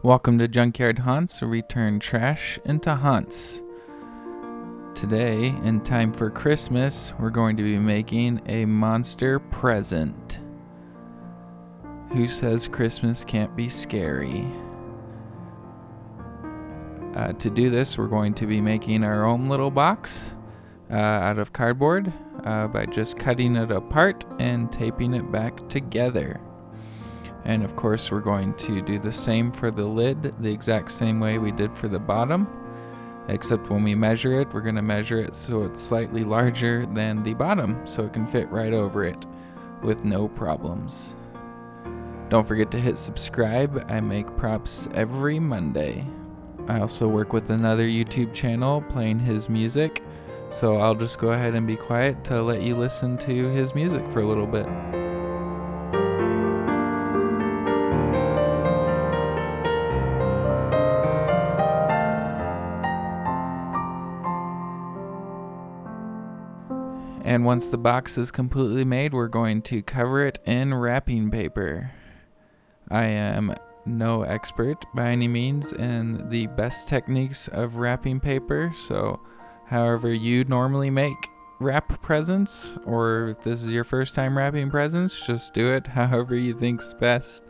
Welcome to Junkyard Haunts, where we turn trash into haunts. Today, in time for Christmas, we're going to be making a monster present. Who says Christmas can't be scary? To do this, we're going to be making our own little box out of cardboard by just cutting it apart and taping it back together. And of course, we're going to do the same for the lid, the exact same way we did for the bottom, except when we measure it, we're going to measure it so it's slightly larger than the bottom, so it can fit right over it with no problems. Don't forget to hit subscribe. I make props every Monday. I also work with another YouTube channel playing his music, so I'll just go ahead and be quiet to let you listen to his music for a little bit. And once the box is completely made, we're going to cover it in wrapping paper. I am no expert by any means in the best techniques of wrapping paper, so however you normally make wrap presents, or if this is your first time wrapping presents, just do it however you think's best.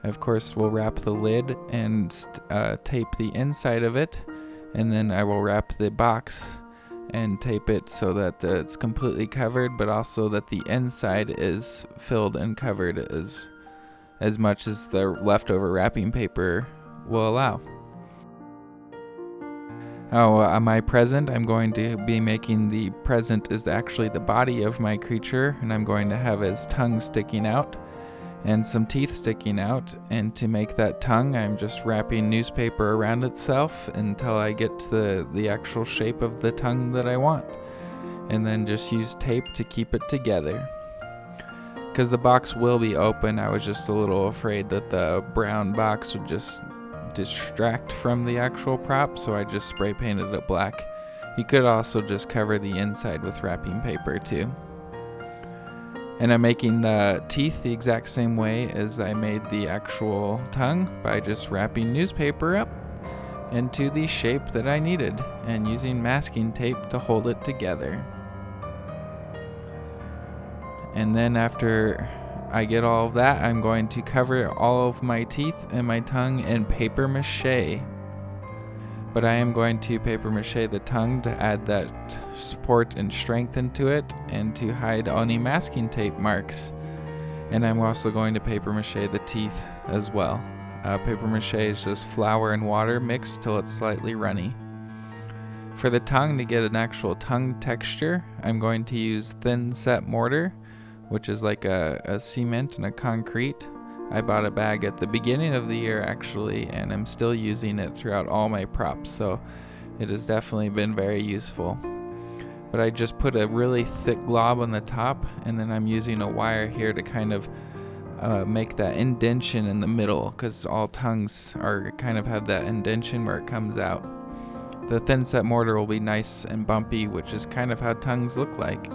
Of course, we'll wrap the lid and tape the inside of it, and then I will wrap the box and tape it so that it's completely covered, but also that the inside is filled and covered as much as the leftover wrapping paper will allow. My present, I'm going to be making the present is actually the body of my creature, and I'm going to have his tongue sticking out and some teeth sticking out, and to make that tongue, I'm just wrapping newspaper around itself until I get to the actual shape of the tongue that I want, and then just use tape to keep it together. Because the box will be open, I was just a little afraid that the brown box would just distract from the actual prop, so I just spray painted it black. You could also just cover the inside with wrapping paper too. And I'm making the teeth the exact same way as I made the actual tongue, by just wrapping newspaper up into the shape that I needed and using masking tape to hold it together. And then after I get all of that, I'm going to cover all of my teeth and my tongue in paper mache. But I am going to paper mache the tongue to add that support and strength into it, and to hide any masking tape marks. And I'm also going to paper mache the teeth as well. Paper mache is just flour and water mixed till it's slightly runny. For the tongue, to get an actual tongue texture, I'm going to use thin set mortar, which is like a cement and a concrete. I bought a bag at the beginning of the year actually, and I'm still using it throughout all my props, so it has definitely been very useful. But I just put a really thick glob on the top, and then I'm using a wire here to kind of make that indentation in the middle, because all tongues kind of have that indentation where it comes out. The thin set mortar will be nice and bumpy, which is kind of how tongues look like.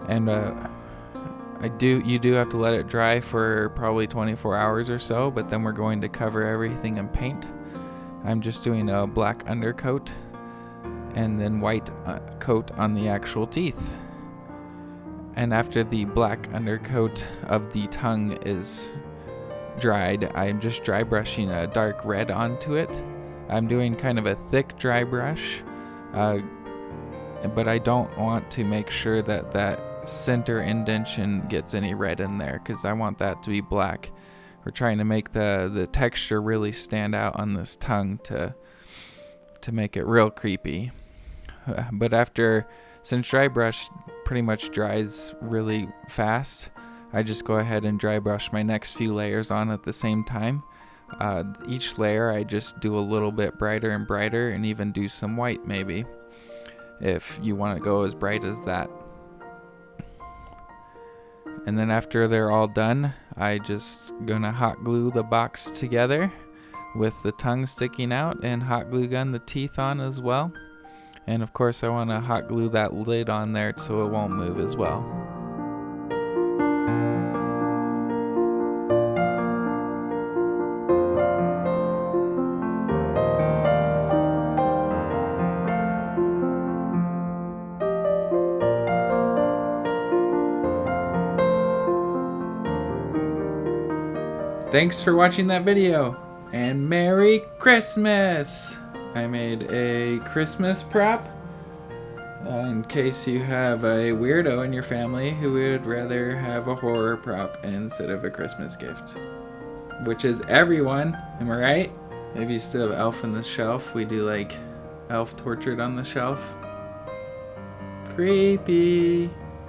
And you do have to let it dry for probably 24 hours or so, but then we're going to cover everything in paint. I'm just doing a black undercoat and then white coat on the actual teeth. And after the black undercoat of the tongue is dried, I'm just dry brushing a dark red onto it. I'm doing kind of a thick dry brush, but I don't want to make sure that center indentation gets any red in there, because I want that to be black. We're trying to make the texture really stand out on this tongue to make it real creepy. But since dry brush pretty much dries really fast, I just go ahead and dry brush my next few layers on at the same time. Each layer I just do a little bit brighter and brighter, and even do some white maybe, if you want to go as bright as that. And then after they're all done, I just gonna hot glue the box together with the tongue sticking out, and hot glue gun the teeth on as well. And of course I want to hot glue that lid on there so it won't move as well. Thanks for watching that video, and Merry Christmas! I made a Christmas prop in case you have a weirdo in your family who would rather have a horror prop instead of a Christmas gift. Which is everyone, am I right? Maybe you still have Elf on the Shelf. We do like Elf tortured on the shelf. Creepy.